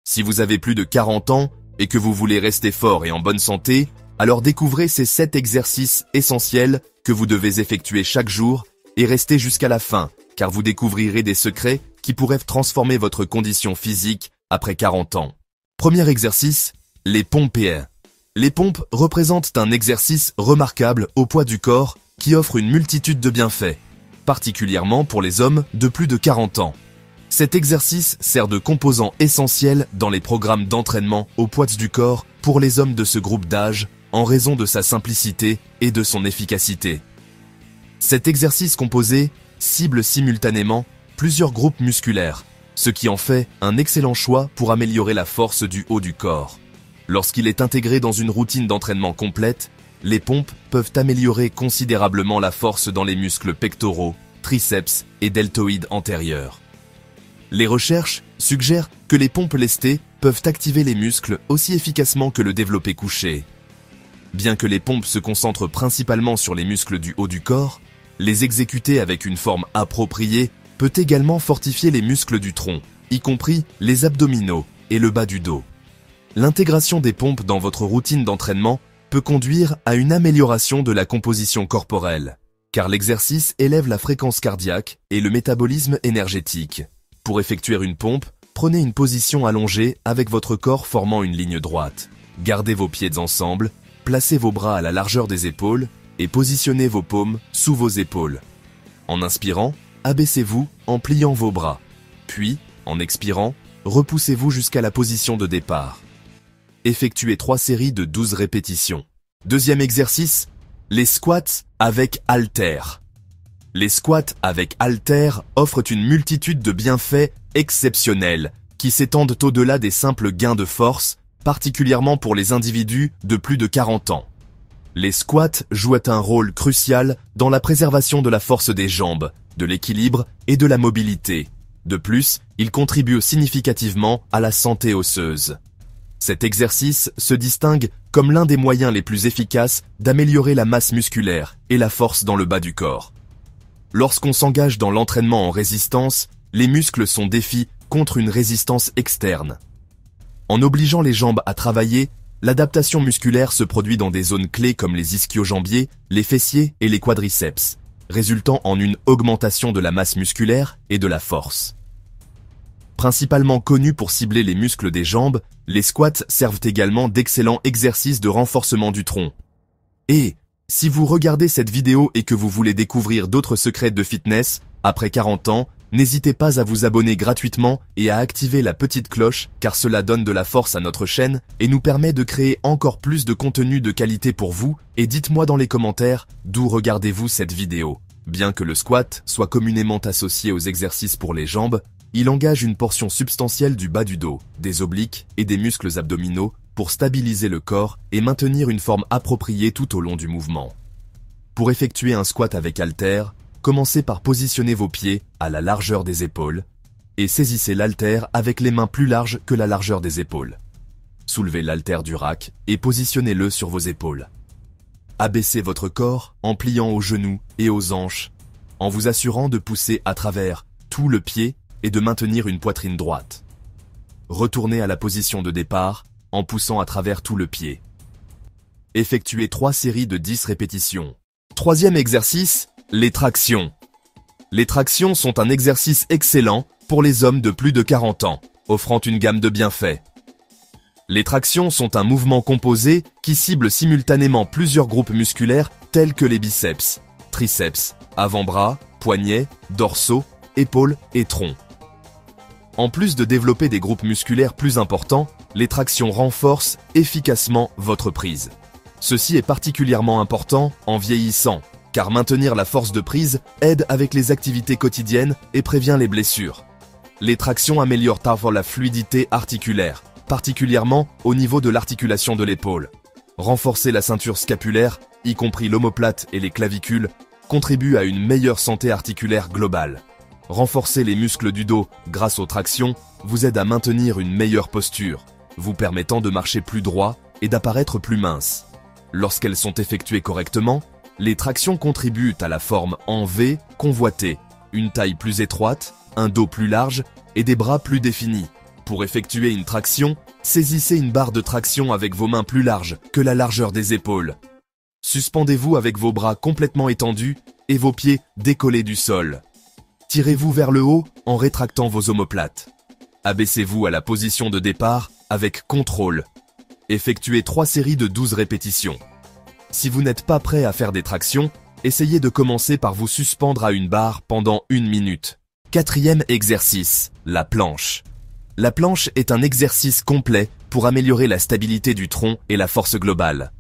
Si vous avez plus de 40 ans et que vous voulez rester fort et en bonne santé, alors découvrez ces 7 exercices essentiels que vous devez effectuer chaque jour et restez jusqu'à la fin, car vous découvrirez des secrets qui pourraient transformer votre condition physique après 40 ans. Premier exercice, les pompes PE. Les pompes représentent un exercice remarquable au poids du corps qui offre une multitude de bienfaits, particulièrement pour les hommes de plus de 40 ans. Cet exercice sert de composant essentiel dans les programmes d'entraînement au poids du corps pour les hommes de ce groupe d'âge en raison de sa simplicité et de son efficacité. Cet exercice composé cible simultanément plusieurs groupes musculaires, ce qui en fait un excellent choix pour améliorer la force du haut du corps. Lorsqu'il est intégré dans une routine d'entraînement complète, les pompes peuvent améliorer considérablement la force dans les muscles pectoraux, triceps et deltoïdes antérieurs. Les recherches suggèrent que les pompes lestées peuvent activer les muscles aussi efficacement que le développé couché. Bien que les pompes se concentrent principalement sur les muscles du haut du corps, les exécuter avec une forme appropriée peut également fortifier les muscles du tronc, y compris les abdominaux et le bas du dos. L'intégration des pompes dans votre routine d'entraînement peut conduire à une amélioration de la composition corporelle, car l'exercice élève la fréquence cardiaque et le métabolisme énergétique. Pour effectuer une pompe, prenez une position allongée avec votre corps formant une ligne droite. Gardez vos pieds ensemble, placez vos bras à la largeur des épaules et positionnez vos paumes sous vos épaules. En inspirant, abaissez-vous en pliant vos bras. Puis, en expirant, repoussez-vous jusqu'à la position de départ. Effectuez 3 séries de 12 répétitions. Deuxième exercice, les squats avec haltères. Les squats avec haltères offrent une multitude de bienfaits exceptionnels qui s'étendent au-delà des simples gains de force, particulièrement pour les individus de plus de 40 ans. Les squats jouent un rôle crucial dans la préservation de la force des jambes, de l'équilibre et de la mobilité. De plus, ils contribuent significativement à la santé osseuse. Cet exercice se distingue comme l'un des moyens les plus efficaces d'améliorer la masse musculaire et la force dans le bas du corps. Lorsqu'on s'engage dans l'entraînement en résistance, les muscles sont défis contre une résistance externe. En obligeant les jambes à travailler, l'adaptation musculaire se produit dans des zones clés comme les ischio-jambiers, les fessiers et les quadriceps, résultant en une augmentation de la masse musculaire et de la force. Principalement connus pour cibler les muscles des jambes, les squats servent également d'excellents exercices de renforcement du tronc. Et, si vous regardez cette vidéo et que vous voulez découvrir d'autres secrets de fitness, après 40 ans, n'hésitez pas à vous abonner gratuitement et à activer la petite cloche car cela donne de la force à notre chaîne et nous permet de créer encore plus de contenu de qualité pour vous et dites-moi dans les commentaires d'où regardez-vous cette vidéo. Bien que le squat soit communément associé aux exercices pour les jambes, il engage une portion substantielle du bas du dos, des obliques et des muscles abdominaux pour stabiliser le corps et maintenir une forme appropriée tout au long du mouvement. Pour effectuer un squat avec haltère, commencez par positionner vos pieds à la largeur des épaules et saisissez l'haltère avec les mains plus larges que la largeur des épaules. Soulevez l'haltère du rack et positionnez-le sur vos épaules. Abaissez votre corps en pliant aux genoux et aux hanches, en vous assurant de pousser à travers tout le pied et de maintenir une poitrine droite. Retournez à la position de départ en poussant à travers tout le pied. Effectuez 3 séries de 10 répétitions. Troisième exercice, les tractions. Les tractions sont un exercice excellent pour les hommes de plus de 40 ans, offrant une gamme de bienfaits. Les tractions sont un mouvement composé qui cible simultanément plusieurs groupes musculaires tels que les biceps, triceps, avant-bras, poignets, dorsaux, épaules et tronc. En plus de développer des groupes musculaires plus importants, les tractions renforcent efficacement votre prise. Ceci est particulièrement important en vieillissant, car maintenir la force de prise aide avec les activités quotidiennes et prévient les blessures. Les tractions améliorent parfois la fluidité articulaire, particulièrement au niveau de l'articulation de l'épaule. Renforcer la ceinture scapulaire, y compris l'omoplate et les clavicules, contribue à une meilleure santé articulaire globale. Renforcer les muscles du dos grâce aux tractions vous aide à maintenir une meilleure posture, vous permettant de marcher plus droit et d'apparaître plus mince. Lorsqu'elles sont effectuées correctement, les tractions contribuent à la forme en V convoitée, une taille plus étroite, un dos plus large et des bras plus définis. Pour effectuer une traction, saisissez une barre de traction avec vos mains plus larges que la largeur des épaules. Suspendez-vous avec vos bras complètement étendus et vos pieds décollés du sol. Tirez-vous vers le haut en rétractant vos omoplates. Abaissez-vous à la position de départ avec contrôle. Effectuez 3 séries de 12 répétitions. Si vous n'êtes pas prêt à faire des tractions, essayez de commencer par vous suspendre à une barre pendant 1 minute. 4e exercice, la planche. La planche est un exercice complet pour améliorer la stabilité du tronc et la force globale.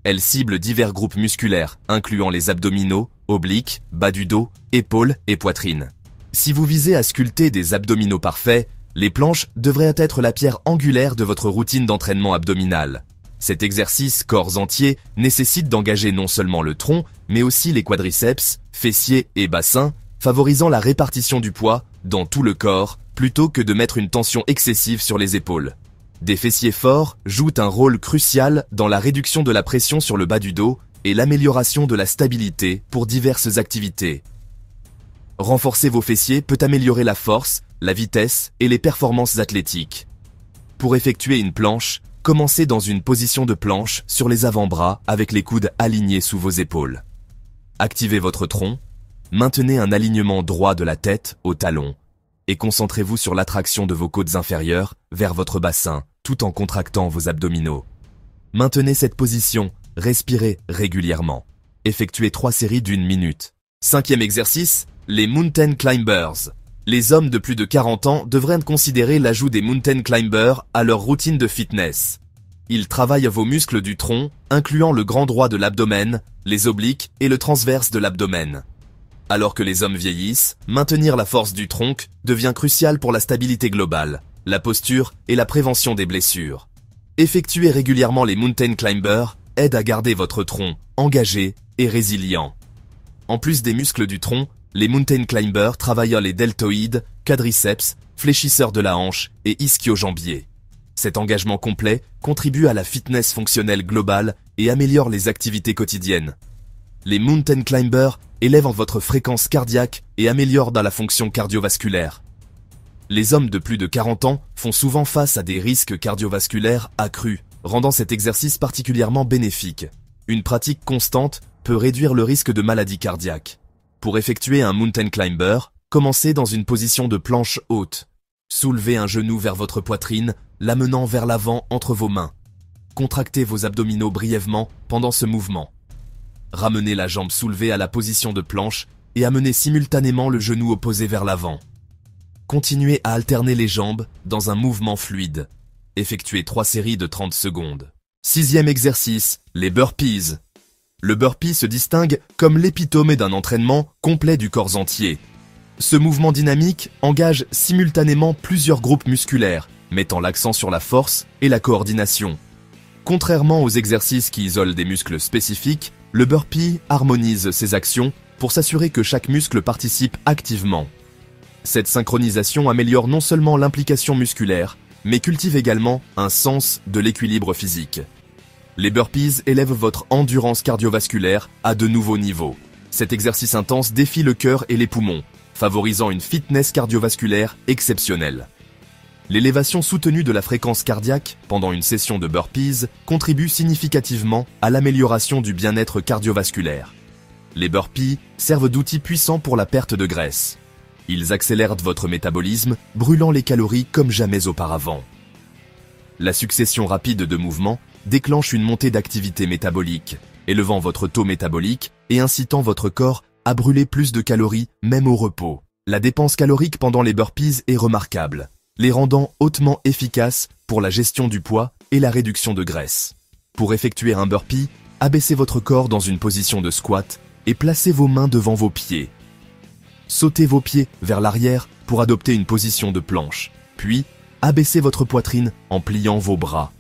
Elle cible divers groupes musculaires, incluant les abdominaux, obliques, bas du dos, épaules et poitrine. Si vous visez à sculpter des abdominaux parfaits, les planches devraient être la pierre angulaire de votre routine d'entraînement abdominal. Cet exercice corps entier nécessite d'engager non seulement le tronc, mais aussi les quadriceps, fessiers et bassins, favorisant la répartition du poids dans tout le corps, plutôt que de mettre une tension excessive sur les épaules. Des fessiers forts jouent un rôle crucial dans la réduction de la pression sur le bas du dos et l'amélioration de la stabilité pour diverses activités. Renforcer vos fessiers peut améliorer la force, la vitesse et les performances athlétiques. Pour effectuer une planche, commencez dans une position de planche sur les avant-bras avec les coudes alignés sous vos épaules. Activez votre tronc, maintenez un alignement droit de la tête au talon et concentrez-vous sur l'attraction de vos côtes inférieures vers votre bassin tout en contractant vos abdominaux. Maintenez cette position, respirez régulièrement. Effectuez 3 séries d'1 minute. 5e exercice, les Mountain Climbers. Les hommes de plus de 40 ans devraient considérer l'ajout des Mountain Climbers à leur routine de fitness. Ils travaillent vos muscles du tronc, incluant le grand droit de l'abdomen, les obliques et le transverse de l'abdomen. Alors que les hommes vieillissent, maintenir la force du tronc devient crucial pour la stabilité globale, la posture et la prévention des blessures. Effectuer régulièrement les Mountain Climbers aide à garder votre tronc engagé et résilient. En plus des muscles du tronc, les Mountain Climbers travaillent les deltoïdes, quadriceps, fléchisseurs de la hanche et ischio-jambiers. Cet engagement complet contribue à la fitness fonctionnelle globale et améliore les activités quotidiennes. Les Mountain Climbers élèvent votre fréquence cardiaque et améliorent dans la fonction cardiovasculaire. Les hommes de plus de 40 ans font souvent face à des risques cardiovasculaires accrus, rendant cet exercice particulièrement bénéfique. Une pratique constante peut réduire le risque de maladie cardiaque. Pour effectuer un Mountain Climber, commencez dans une position de planche haute. Soulevez un genou vers votre poitrine, l'amenant vers l'avant entre vos mains. Contractez vos abdominaux brièvement pendant ce mouvement. Ramenez la jambe soulevée à la position de planche et amenez simultanément le genou opposé vers l'avant. Continuez à alterner les jambes dans un mouvement fluide. Effectuez 3 séries de 30 secondes. 6e exercice, les burpees. Le burpee se distingue comme l'épitome d'un entraînement complet du corps entier. Ce mouvement dynamique engage simultanément plusieurs groupes musculaires, mettant l'accent sur la force et la coordination. Contrairement aux exercices qui isolent des muscles spécifiques, le burpee harmonise ses actions pour s'assurer que chaque muscle participe activement. Cette synchronisation améliore non seulement l'implication musculaire, mais cultive également un sens de l'équilibre physique. Les burpees élèvent votre endurance cardiovasculaire à de nouveaux niveaux. Cet exercice intense défie le cœur et les poumons, favorisant une fitness cardiovasculaire exceptionnelle. L'élévation soutenue de la fréquence cardiaque pendant une session de burpees contribue significativement à l'amélioration du bien-être cardiovasculaire. Les burpees servent d'outils puissants pour la perte de graisse. Ils accélèrent votre métabolisme, brûlant les calories comme jamais auparavant. La succession rapide de mouvements déclenche une montée d'activité métabolique, élevant votre taux métabolique et incitant votre corps à brûler plus de calories même au repos. La dépense calorique pendant les burpees est remarquable, les rendant hautement efficaces pour la gestion du poids et la réduction de graisse. Pour effectuer un burpee, abaissez votre corps dans une position de squat et placez vos mains devant vos pieds. Sautez vos pieds vers l'arrière pour adopter une position de planche, puis abaissez votre poitrine en pliant vos bras.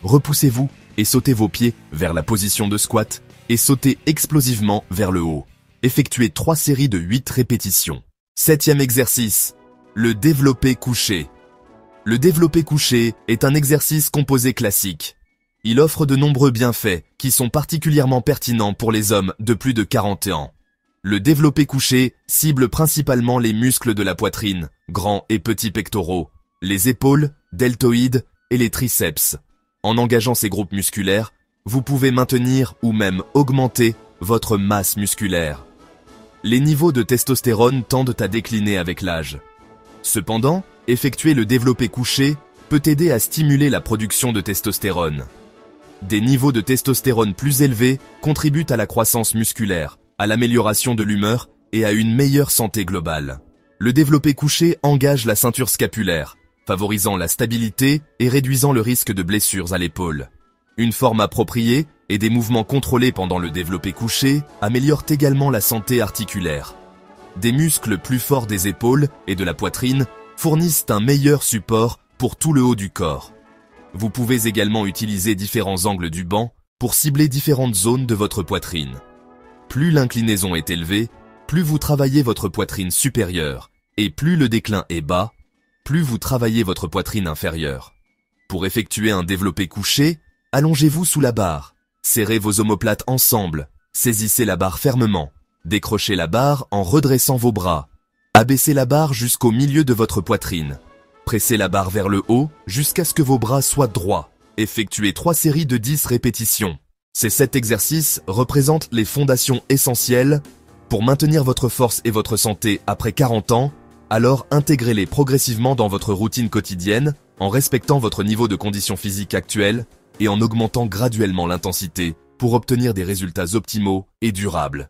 Repoussez-vous et sautez vos pieds vers la position de squat et sautez explosivement vers le haut. Effectuez 3 séries de 8 répétitions. 7e exercice, le développé couché. Le développé couché est un exercice composé classique. Il offre de nombreux bienfaits qui sont particulièrement pertinents pour les hommes de plus de 40 ans. Le développé couché cible principalement les muscles de la poitrine, grands et petits pectoraux. les épaules, deltoïdes et les triceps. En engageant ces groupes musculaires, vous pouvez maintenir ou même augmenter votre masse musculaire. Les niveaux de testostérone tendent à décliner avec l'âge. Cependant, effectuer le développé couché peut aider à stimuler la production de testostérone. Des niveaux de testostérone plus élevés contribuent à la croissance musculaire, à l'amélioration de l'humeur et à une meilleure santé globale. Le développé couché engage la ceinture scapulaire, favorisant la stabilité et réduisant le risque de blessures à l'épaule. Une forme appropriée et des mouvements contrôlés pendant le développé couché améliorent également la santé articulaire. Des muscles plus forts des épaules et de la poitrine fournissent un meilleur support pour tout le haut du corps. Vous pouvez également utiliser différents angles du banc pour cibler différentes zones de votre poitrine. Plus l'inclinaison est élevée, plus vous travaillez votre poitrine supérieure, et plus le déclin est bas, plus vous travaillez votre poitrine inférieure. Pour effectuer un développé couché, allongez-vous sous la barre, serrez vos omoplates ensemble, saisissez la barre fermement, décrochez la barre en redressant vos bras, abaissez la barre jusqu'au milieu de votre poitrine, pressez la barre vers le haut jusqu'à ce que vos bras soient droits, effectuez 3 séries de 10 répétitions. Ces 7 exercices représentent les fondations essentielles pour maintenir votre force et votre santé après 40 ans, alors intégrez-les progressivement dans votre routine quotidienne en respectant votre niveau de condition physique actuel et en augmentant graduellement l'intensité pour obtenir des résultats optimaux et durables.